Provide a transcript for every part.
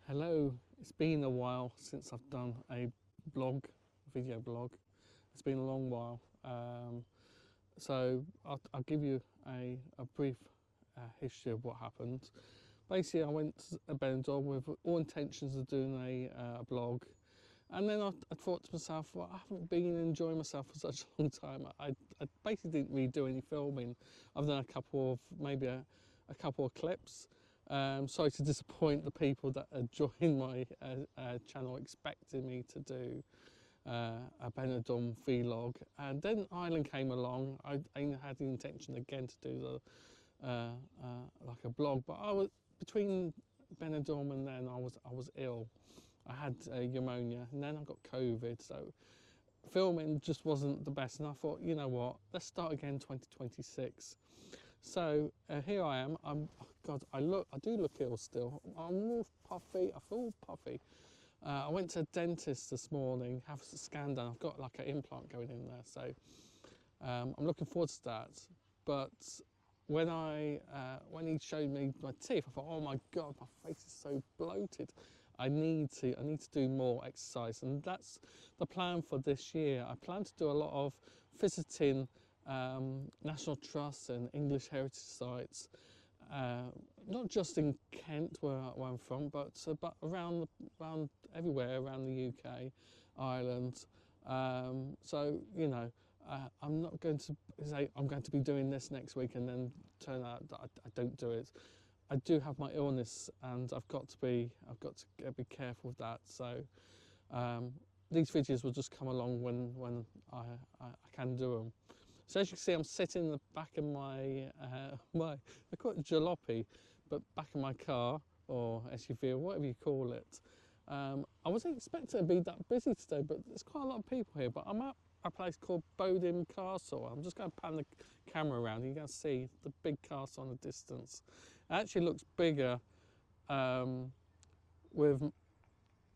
Hello, it's been a while since I've done a video blog. It's been a long while. So I'll give you a brief history of what happened. Basically, I went to Benidorm with all intentions of doing a blog. And then I thought to myself, well, I haven't been enjoying myself for such a long time. I basically didn't really do any filming. I've done maybe a couple of clips. Sorry to disappoint the people that are joining my channel expecting me to do a Benidorm vlog. And then Ireland came along. I had the intention again to do like a blog, but between Benidorm and then I was ill. I had pneumonia and then I got COVID, so filming just wasn't the best. And I thought, you know what, let's start again 2026. So here I am. I do look ill still. I'm all puffy. I feel puffy. I went to a dentist this morning, have a scan done. I've got like an implant going in there, so I'm looking forward to that. But when he showed me my teeth, I thought, oh my God, my face is so bloated. I need to do more exercise, and that's the plan for this year. I plan to do a lot of visiting national trusts and English heritage sites, not just in Kent where I'm from, but around everywhere around the UK, Ireland. So you know, I'm not going to say I'm going to be doing this next week and then turn out that I don't do it. I do have my illness, and I've got to be careful with that. So these videos will just come along when I can do them. So as you can see, I'm sitting in the back of my I call it jalopy, but back of my car or SUV or whatever you call it. I wasn't expecting to be that busy today, but there's quite a lot of people here. But I'm at a place called Bodiam Castle. I'm just going to pan the camera around. You can see the big castle in the distance. It actually looks bigger with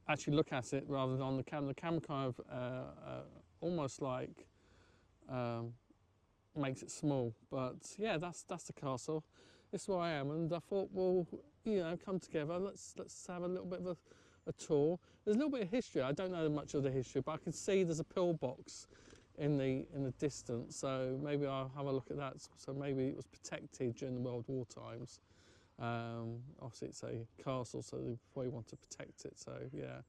actually look at it rather than on the camera. The camera kind of almost like makes it small, but yeah, that's the castle. This is where I am, and I thought, well, you know, come together. Let's have a little bit of a tour. There's a little bit of history. I don't know much of the history, but I can see there's a pillbox in the distance, so maybe I'll have a look at that. So maybe it was protected during the World War times. Obviously it's a castle, so they probably want to protect it. So yeah,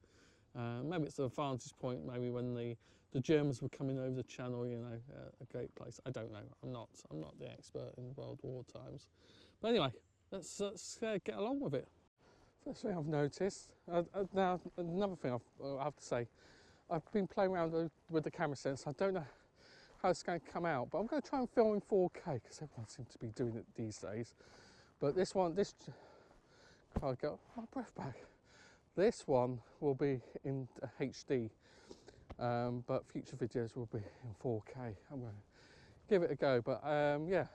maybe it's a vantage point. Maybe when the Germans were coming over the Channel, you know, a great place. I don't know. I'm not the expert in World War times. But anyway, let's get along with it. First thing I've noticed, now another thing I have to say, I've been playing around with the camera sense. I don't know how it's going to come out, but I'm going to try and film in 4K because everyone seems to be doing it these days. But I'll get my breath back. This one will be in HD, but future videos will be in 4K. I'm going to give it a go, but yeah,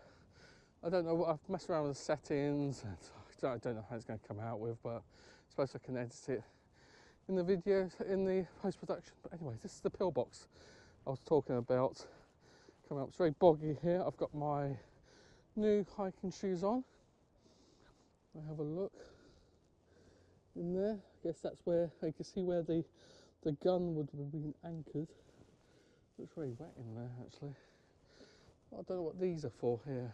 I don't know. I've messed around with the settings, and I don't know how it's going to come out with, but I suppose I can edit it in the videos, in the post-production. But anyway, this is the pillbox I was talking about. Coming up, it's very boggy here. I've got my new hiking shoes on. I have a look in there. I guess that's where I can see where the gun would have been anchored. Looks very wet in there actually. I don't know what these are for here.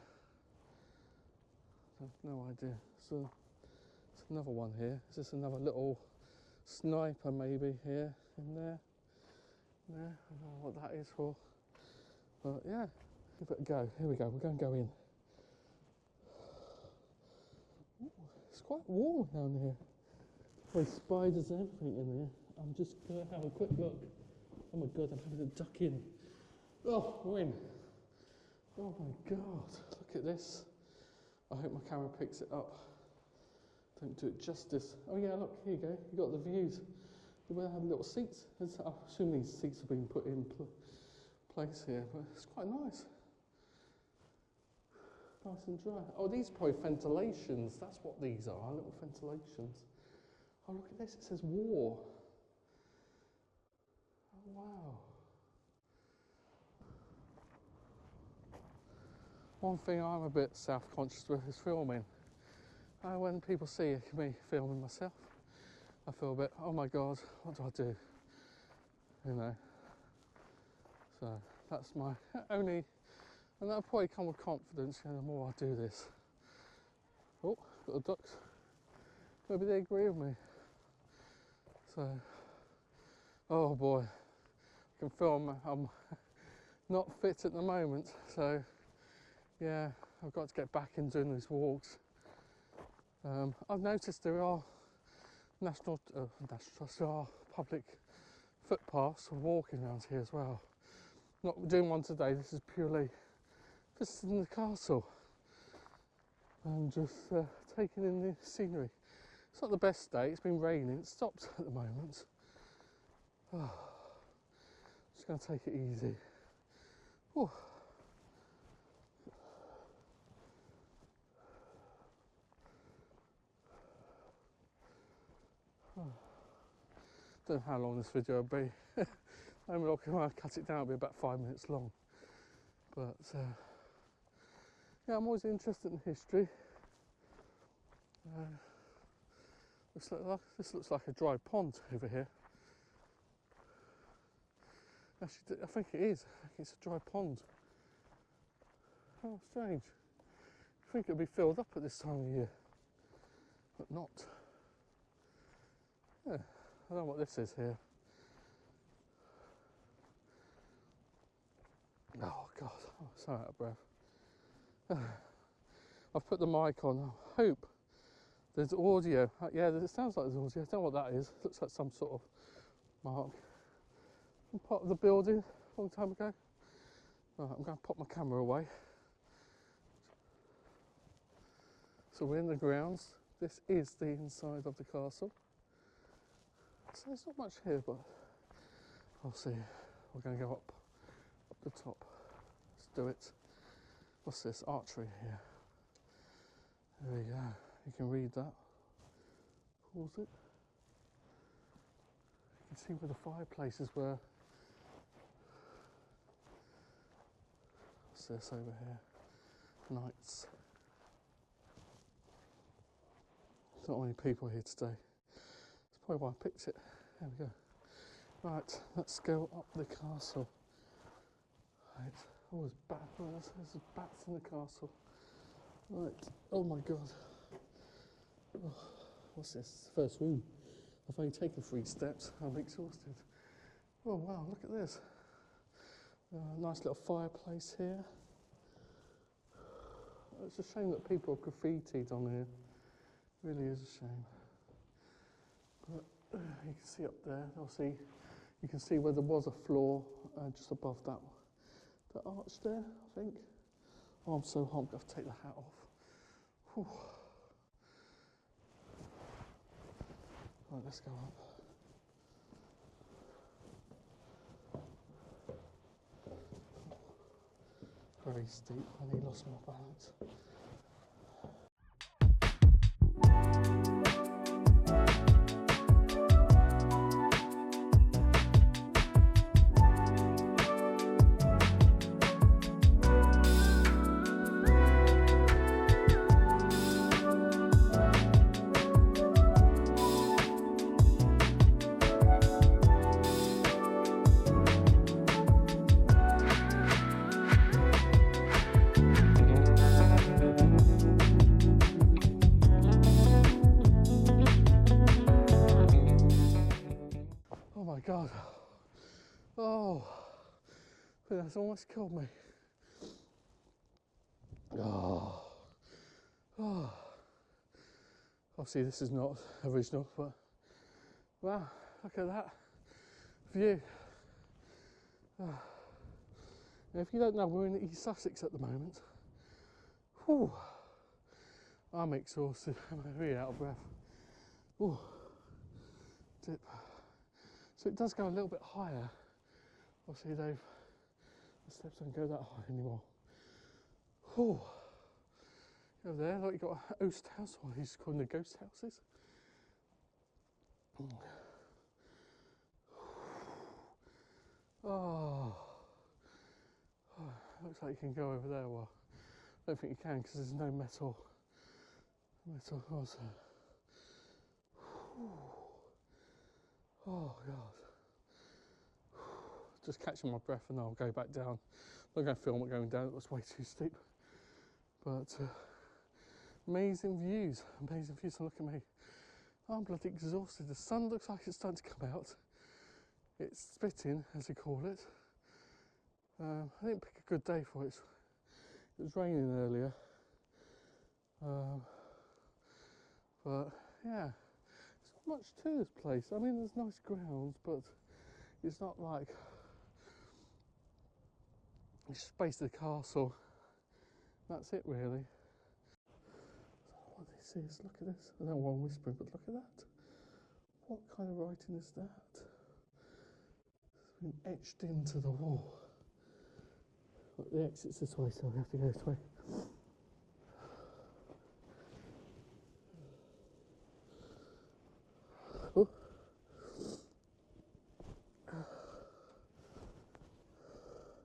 I have no idea. So it's another one here. Is this another little sniper maybe here in there? Yeah, I don't know what that is for. But yeah, give it a go. Here we go. We're going to go in. Ooh, it's quite warm down here. With spiders and everything in here. I'm just going to have a quick look. Oh my God, I'm having to duck in. Oh, we're in. Oh my God, look at this. I hope my camera picks it up. Don't do it justice. Oh yeah, look, here you go. You got the views. You will have little seats. I assume these seats have been put in place here, but it's quite nice. Nice and dry. Oh, these are probably ventilations. That's what these are, little ventilations. Oh, look at this. It says war. Oh, wow. One thing I'm a bit self-conscious with is filming. When people see me filming myself, I feel a bit, oh my God, what do I do? You know. So that's my only, and that'll probably come with confidence, you know, the more I do this. Oh, got the ducks. Maybe they agree with me. So, oh boy, I can feel I'm not fit at the moment. So, yeah, I've got to get back in doing these walks. I've noticed there are there are public footpaths for walking around here as well. Not doing one today, this is purely visiting the castle and just taking in the scenery. It's not the best day, it's been raining, it stopped at the moment. Oh, just going to take it easy. Oh. Don't know how long this video will be. I'm looking when I cut it down, it'll be about 5 minutes long. But yeah, I'm always interested in history. This looks like a dry pond over here. Actually, I think it is. I think it's a dry pond. Oh, strange. I think it'll be filled up at this time of year, but not. Yeah, I don't know what this is here. Oh God, I'm so out of breath. I've put the mic on. I hope there's audio. Yeah, it sounds like there's audio. I don't know what that is. It looks like some sort of mark. I'm part of the building a long time ago. Right, I'm going to pop my camera away. So we're in the grounds. This is the inside of the castle. So there's not much here, but I'll see. We're going to go up the top. Let's do it. What's this? Archery here. There we go. You can read that. Pause it. You can see where the fireplaces were. What's this over here? Knights. There's not many people here today. That's probably why I picked it. There we go. Right, let's go up the castle. Right. Oh, there's bats in the castle. Right. Oh my God. Oh, what's this? First room. I've only taken 3 steps. I'm exhausted. Oh wow, look at this. Nice little fireplace here. It's a shame that people have graffitied on here. It really is a shame. But you can see up there, obviously, you can see where there was a floor just above that arch there, I think. Oh, I'm so hot, I'm going to have to take the hat off. Whew. Right, let's go up. Very steep, I nearly lost my balance. Oh my God. Oh, that's almost killed me. Oh. Oh. Obviously this is not original, but wow, look at that view. Oh. Now, if you don't know, we're in East Sussex at the moment. Whew. I'm exhausted, I'm really out of breath. Ooh. Dip. So it does go a little bit higher. Obviously the steps don't go that high anymore. Whew. Over there, like you've got a ghost house, or he's calling the ghost houses. Oh. Looks like you can go over there. Well, I don't think you can because there's no metal. Also. Oh God. Just catching my breath and I'll go back down. I'm not going to film it going down, it was way too steep. But amazing views, amazing views. And look at me, I'm bloody exhausted. The sun looks like it's starting to come out. It's spitting, as we call it. I didn't pick a good day for it. It was raining earlier. But yeah, there's not much to this place. I mean, there's nice grounds, but it's not like it's space of the castle. That's it, really. So what this is, look at this. I don't know why I'm whispering, but look at that. What kind of writing is that? It's been etched into the wall. Look, the exit's this way, so we have to go this way. Oh.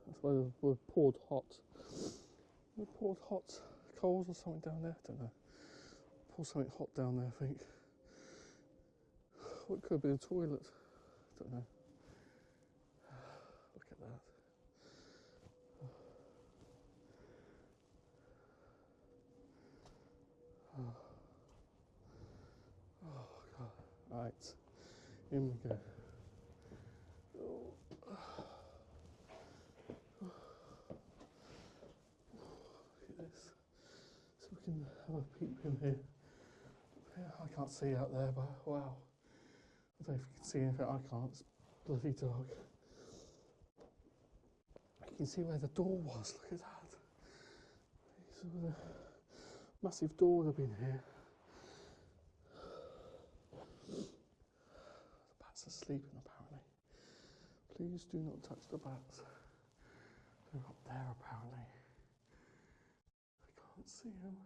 That's why we've poured hot. We poured hot coals or something down there. I don't know. Pour something hot down there, I think. What could be a toilet? I don't know. Look at that. Oh God. Right. In we go. Oh. Look at this. So we can have a peep in here. Yeah, I can't see out there, but wow. I don't know if you can see anything. I can't. It's bloody dark. You can see where the door was. Look at that. So the massive door would have been here. The bats are sleeping apparently. Please do not touch the bats. They're up there apparently. I can't see them.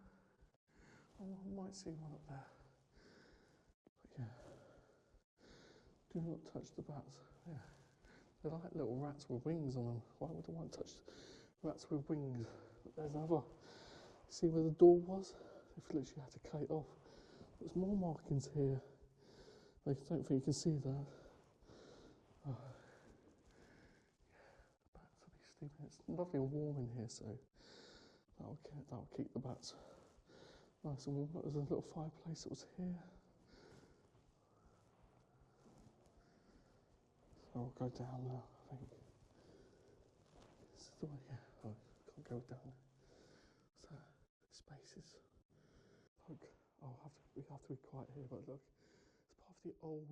Oh, I might see one up there. But yeah. Do not touch the bats. Yeah. They're like little rats with wings on them. Why would I want to touch rats with wings? But there's another. See where the door was? They've literally had to cut it off. There's more markings here. I don't think you can see that. Oh. Bats will be sleeping. It's lovely and warm in here, so that'll keep the bats nice and warm. Look, there's a little fireplace that was here. So I'll go down now, I think. This is the way, yeah. Oh, can't go down there. So, spaces. Look, we have to be quiet here, but look, it's part of the old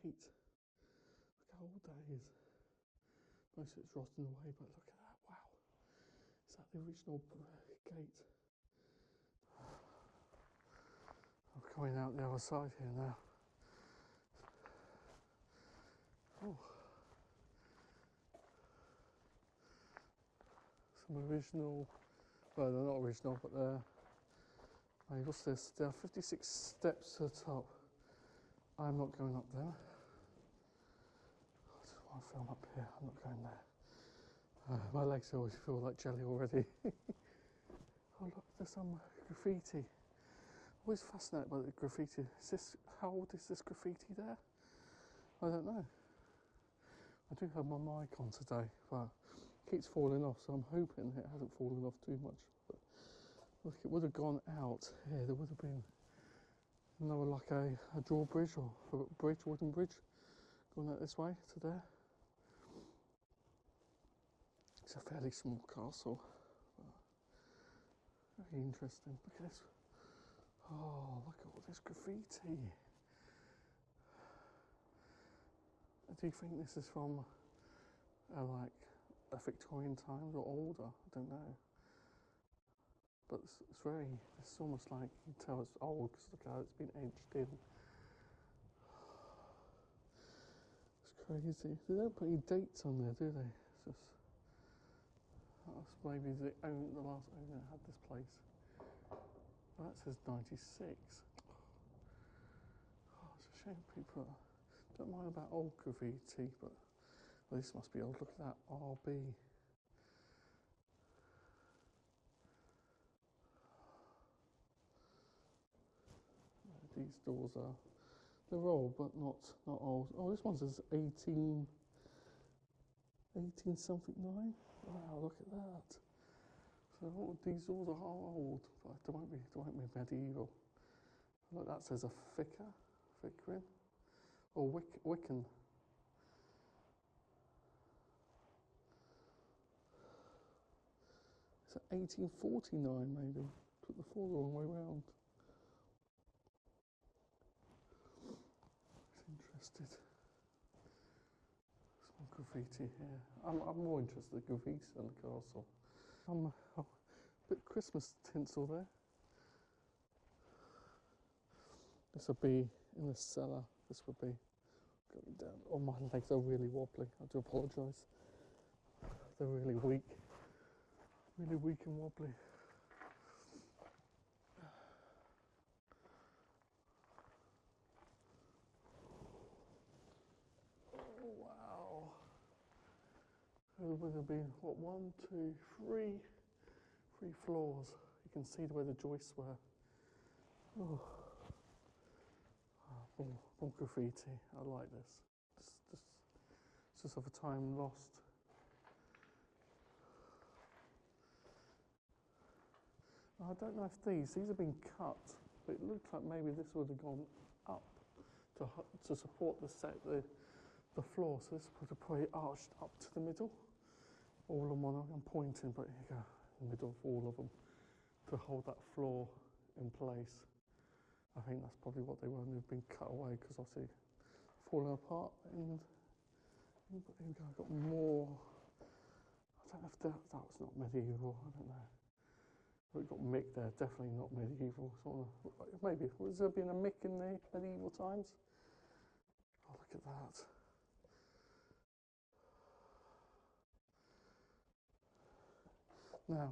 gate. Look how old that is. Most of it's rotting away, but look at that, wow. Is that the original gate? I'm coming out the other side here now. Oh. Some original, well, they're not original, but they're, hey, what's this? There are 56 steps to the top. I'm not going up there. I just want to film up here, I'm not going there. My legs always feel like jelly already. Oh look, there's some graffiti. Always fascinated by the graffiti. How old is this graffiti there? I don't know. I do have my mic on today, but it keeps falling off, so I'm hoping it hasn't fallen off too much. But look, it would have gone out here. There would have been another, like a drawbridge or a bridge, wooden bridge, going out this way to there. It's a fairly small castle. Very interesting. Look at this. Oh, look at all this graffiti. Do you think this is from like a Victorian times or older? I don't know. But it's almost like you can tell it's old because look how it's been etched in. It's crazy. They don't put any dates on there, do they? It's just, that's maybe the last owner had this place. Well, that says 96. Oh, it's a shame people don't mind about old graffiti, but well, this must be old. Look at that, RB. These doors are They're old, but not old. Oh, this one says 18 something 9. Wow, look at that. So these doors are old, but they won't be medieval. Look, that says a Fickrin, or Wiccan. It's 1849 maybe. Put the 4 the wrong way round. Interested. Some graffiti here. I'm more interested in graffiti than the castle. A bit Christmas tinsel there. This would be in the cellar. This would be going down. Oh, my legs are really wobbly. I do apologise. They're really weak and wobbly. Oh, wow. There would have been, what, 1, 2, 3 floors. You can see where the joists were. Oh, more graffiti. I like this. It's just of a time lost. I don't know if these have been cut, but it looks like maybe this would have gone up to support the floor. So this would have probably arched up to the middle. All of them, I'm pointing, but here you go, in the middle of all of them, to hold that floor in place. I think that's probably what they were, and they've been cut away because obviously falling apart. And here we go, I've got more. I don't know if that was not medieval, I don't know. We've got Mick there, definitely not medieval. Maybe, was there been a Mick in the medieval times? Oh, look at that. Now,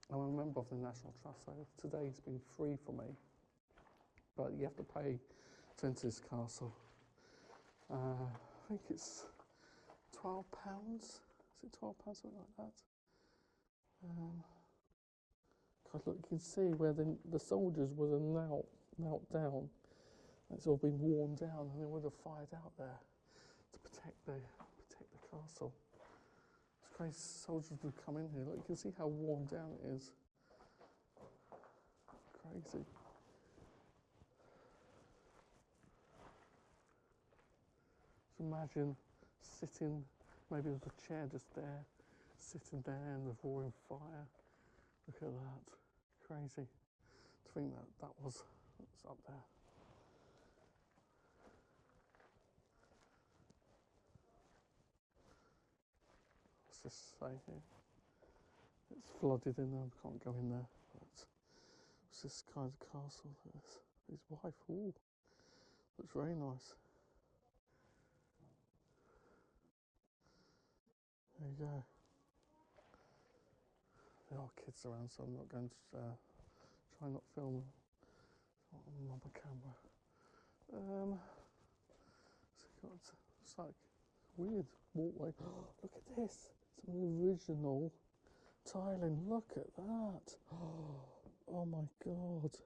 I'm a member of the National Trust, so today's been free for me. But you have to pay to enter this castle. I think it's £12. Is it £12, something like that? God, look, you can see where the soldiers would have knelt down. It's all been worn down, and they would have fired out there to protect the castle. It's crazy. Soldiers would come in here. Look, you can see how worn down it is. Crazy. So imagine sitting. Maybe there's a chair just there, sitting there in the roaring fire. Look at that. Crazy. To think that was up there. What's this say here? It's flooded in there. Can't go in there. But what's this kind of castle? His wife. Ooh, looks very nice. There you go. There are kids around, so I'm not going to try not film on my camera. It's like weird walkway. Look at this. Some original tiling. Look at that. Oh my god.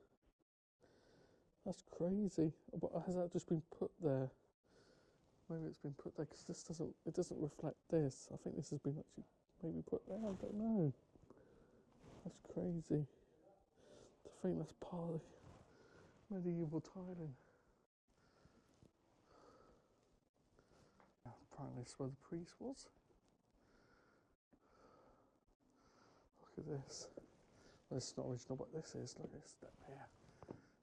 That's crazy. But has that just been put there? Maybe it's been put there because it doesn't reflect this. I think this has been actually maybe put there. I don't know. That's crazy. To think that's part of medieval tiling. Apparently this is where the priest was. Look at this. Well, it's not original, but this is. Look at this step here.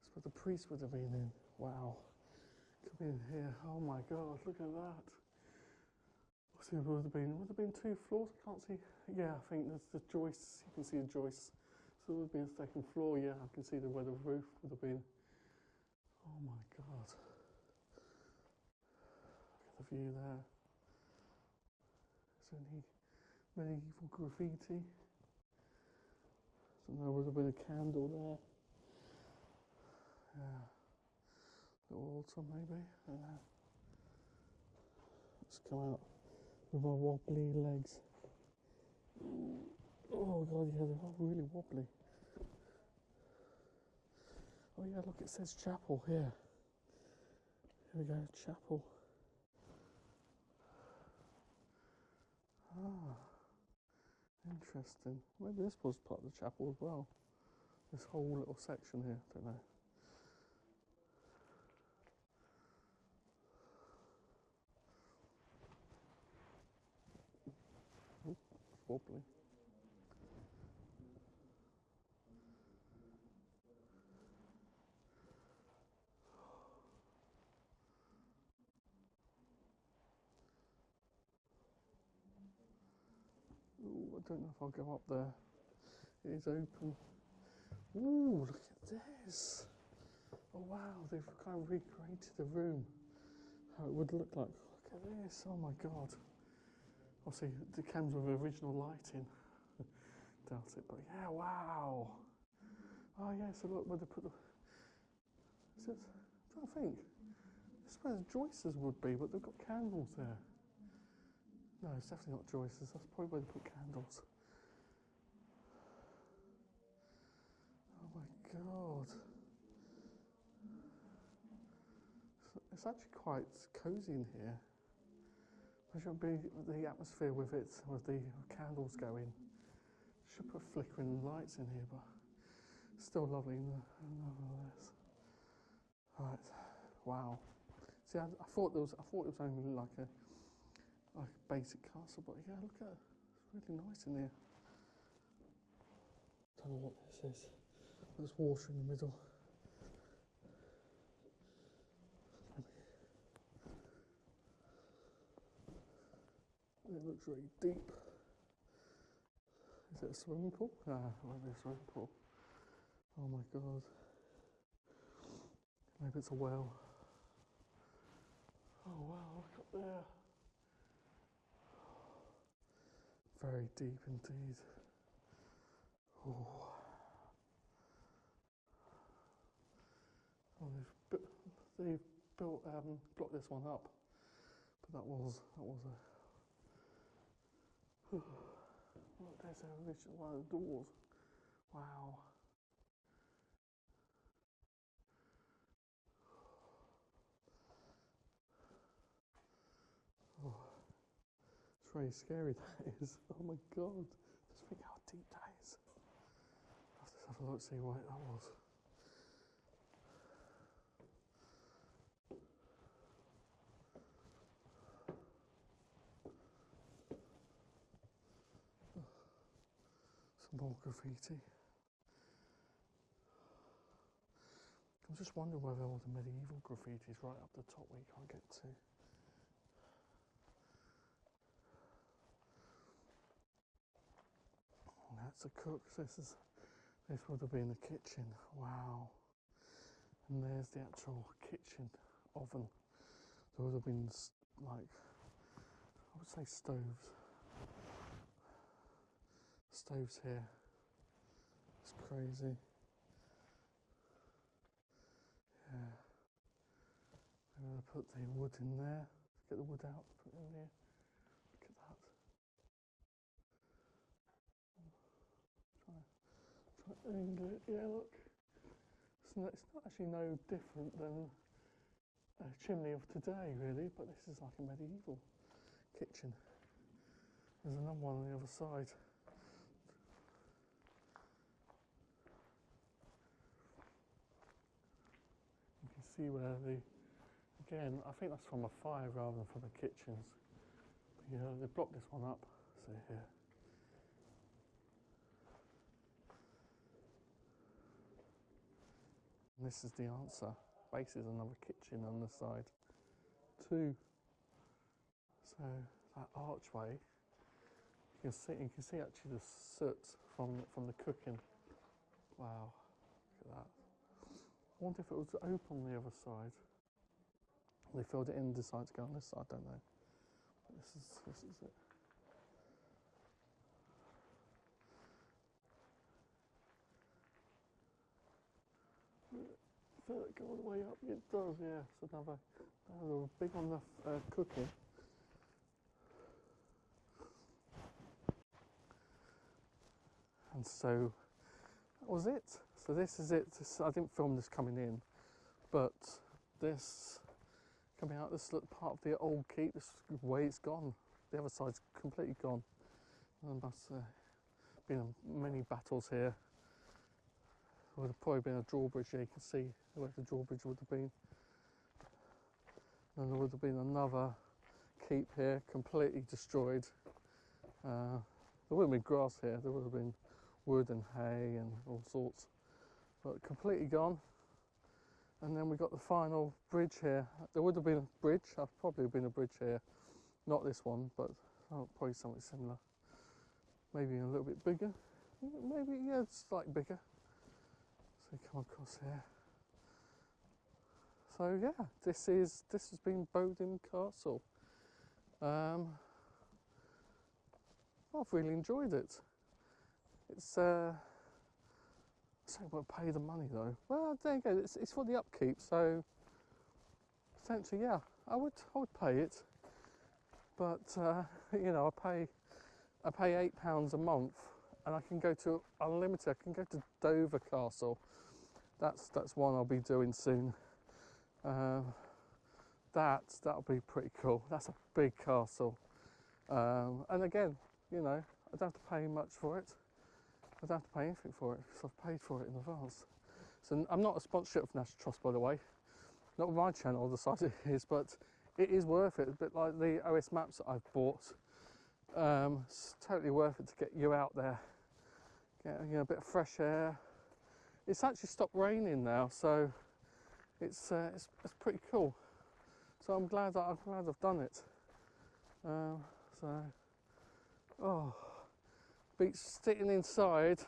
It's where the priest would have been in. Wow. Could be in here. Oh my god, look at that. It would have been 2 floors. I can't see. Yeah, I think there's the joists. You can see the joists. So it would have been a second floor. Yeah, I can see where the roof would have been. Oh my god. Look at the view there. Is there any medieval graffiti? So there would have been a candle there. Yeah. Little altar maybe. Let's come out with my wobbly legs. Oh god, yeah, they're all really wobbly. Oh yeah, look, it says chapel here. Here we go, chapel. Ah, interesting. Maybe this was part of the chapel as well. This whole little section here, don't know. Ooh, it's wobbly. Ooh, I don't know if I'll go up there. It is open. Ooh, look at this. Oh wow, they've kind of recreated the room. How it would look like. Look at this, oh my god. Obviously, it comes with original lighting. Doubt it, but yeah, wow. Oh yeah, so look where they put the... Is it, I don't think. This is where the joisters would be, but they've got candles there. No, it's definitely not joisters. That's probably where they put candles. Oh my god. It's actually quite cosy in here. Imagine the atmosphere with it, with the candles going. Should put flickering lights in here, but still lovely nonetheless. Right, wow. See, I thought it was only like a basic castle, but yeah, look at it. It's really nice in here. Don't know what this is. There's water in the middle. It looks really deep. Is it a swimming pool? Ah, it might be a swimming pool. Oh my god. Maybe it's a well. Oh wow, look up there. Very deep indeed. Oh, they've built blocked this one up, but that was a. Look, there's one of the doors. Wow. Oh, it's very scary, that is. Oh my god. Just think how deep that is. I'll just have a look, see what that was. Some more graffiti. I'm just wondering whether all the medieval graffiti is right up the top where you can't get to. And that's the cook. So this would have been the kitchen. Wow. And there's the actual kitchen oven. There would have been like, I would say stoves. Stoves here. It's crazy. Yeah. I'm going to put the wood in there. Get the wood out, put it in there. Look at that. Try and angle it. Yeah, look. It's not actually no different than a chimney of today, really, but this is like a medieval kitchen. There's another one on the other side. You can see where again, I think that's from a fire rather than from the kitchens. But yeah, they blocked this one up, so here. And this is the answer. Base is another kitchen on the side, too. So that archway, you can see actually the soot from the cooking. Wow, look at that. I wonder if it was open on the other side. They filled it in and decided to go on this side, I don't know. But this is it. Feel it go all the way up? It does, yeah. It's another. They were big on the cooking. And so that was it. So this is it. I didn't film this coming in, but this coming out. This look part of the old keep. This way it's gone. The other side's completely gone. There must been many battles here. There would have probably been a drawbridge here. You can see where the drawbridge would have been. And there would have been another keep here, completely destroyed. There wouldn't have been grass here. There would have been wood and hay and all sorts, but completely gone. And then we got the final bridge here. There would have been a bridge. I've probably been a bridge here, not this one, but probably something similar. Maybe a little bit bigger. Maybe, yeah, it's slightly bigger. So you come across here. So yeah, this has been Bodiam Castle. I've really enjoyed it. It's I don't want to pay the money though. Well, there you go. It's for the upkeep, so potentially, yeah, I would pay it. But you know, I pay £8 a month, and I can go to unlimited. I can go to Dover Castle. That's one I'll be doing soon. That'll be pretty cool. That's a big castle, and again, you know, I don't have to pay much for it. I don't have to pay anything for it because I've paid for it in advance. So I'm not a sponsorship of National Trust, by the way. Not with my channel, the size it is, but it is worth it. A bit like the OS maps that I've bought. It's totally worth it to get you out there, get, you know, a bit of fresh air. It's actually stopped raining now, so it's pretty cool. So I'm glad I've done it. Beats sitting inside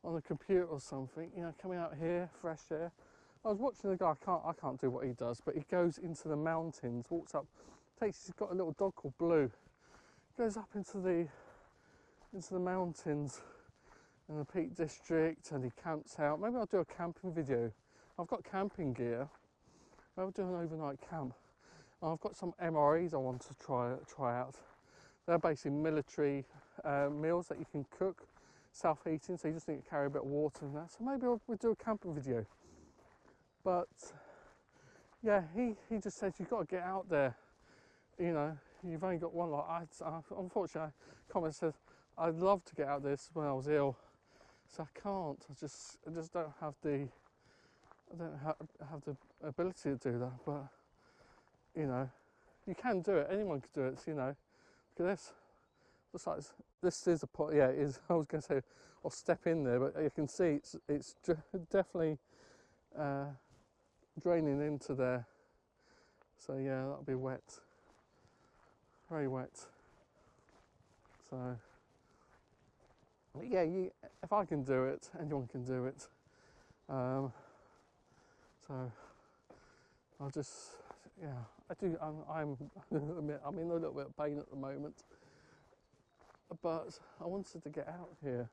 on a computer or something, you know, coming out here, fresh air. I was watching the guy. I can't do what he does, but he goes into the mountains, walks up, he's got a little dog called Blue. Goes up into the mountains in the Peak District, and he camps out. Maybe I'll do a camping video. I've got camping gear. Maybe I'll do an overnight camp. And I've got some MREs I want to try out. They're basically military meals that you can cook, self-heating, so you just need to carry a bit of water and that. So maybe we'll do a camping video. But yeah, he just said you've got to get out there. You know, you've only got one life. Unfortunately, comment said I'd love to get out there. This is when I was ill, so I can't. I just don't have the ability to do that. But you know, you can do it. Anyone can do it. So, you know, look at this. Looks like this is a pot. Yeah, it is. I was going to say I'll step in there, but you can see it's definitely draining into there. So yeah, that'll be wet. Very wet. So yeah, if I can do it, anyone can do it. So I'll just, yeah, I'm in a little bit of pain at the moment, but I wanted to get out here.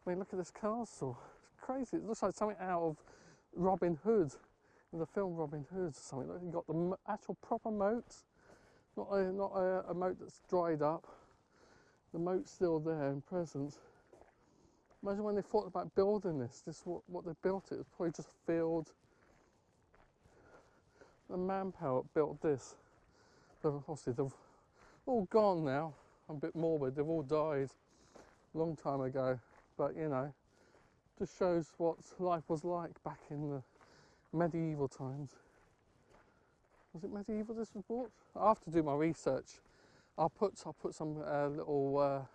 I mean, look at this castle. It's crazy. It looks like something out of Robin Hood, the film Robin Hood or something. You've got the actual proper moat. Not a moat that's dried up. The moat's still there in presence. Imagine when they thought about building this. This is what they built it. It was probably just a field. The manpower built this. Obviously they've all gone now. I'm a bit morbid. They've all died a long time ago. But you know, just shows what life was like back in the medieval times. Was it medieval this was bought? I have to do my research. I'll put some little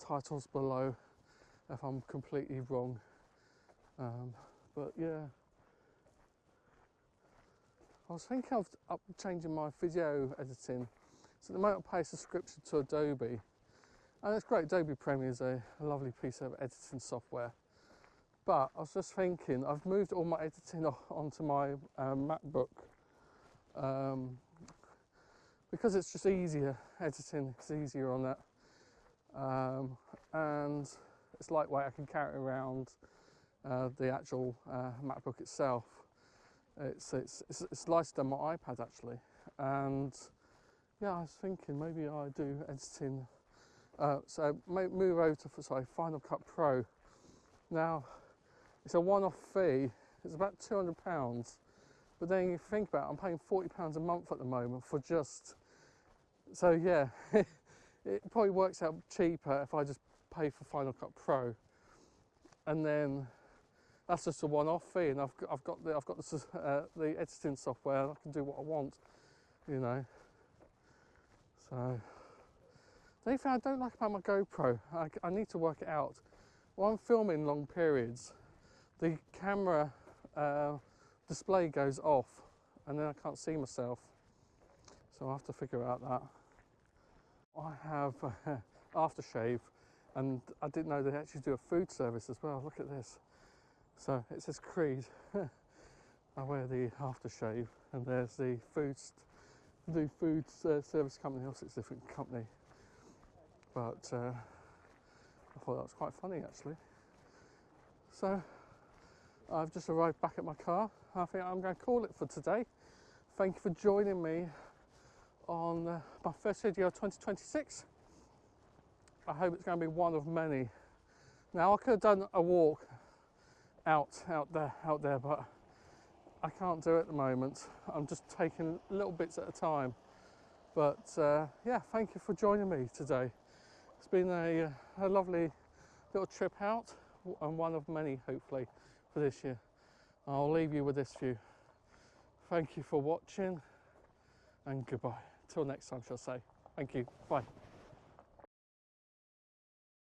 titles below if I'm completely wrong. But yeah, I was thinking of changing my video editing. So at the moment I pay a subscription to Adobe, and it's great. Adobe Premiere is a lovely piece of editing software. But I was just thinking, I've moved all my editing onto my MacBook. Because it's just easier, editing is easier on that, and it's lightweight. I can carry it around the actual MacBook itself. It's lighter than my iPad actually, and yeah, I was thinking maybe I do editing. So move over to Final Cut Pro. Now it's a one-off fee. It's about £200. But then you think about it, I'm paying £40 a month at the moment for just, so yeah, it probably works out cheaper if I just pay for Final Cut Pro, and then that's just a one-off fee, and I've got the editing software, and I can do what I want, you know. So the only thing I don't like about my GoPro, I need to work it out. While I'm filming long periods, the camera display goes off, and then I can't see myself. So I'll have to figure out that. I have aftershave, and I didn't know they actually do a food service as well. Look at this. So it says Creed. I wear the aftershave, and there's the food service company. Also, it's a different company, but I thought that was quite funny actually. So I've just arrived back at my car. I think I'm going to call it for today. Thank you for joining me on my first video of 2026. I hope it's going to be one of many. Now I could have done a walk out there, but I can't do it at the moment. I'm just taking little bits at a time. But yeah, thank you for joining me today. It's been a lovely little trip out, and one of many hopefully for this year. I'll leave you with this view. Thank you for watching, and goodbye. Till next time, shall I say. Thank you. Bye.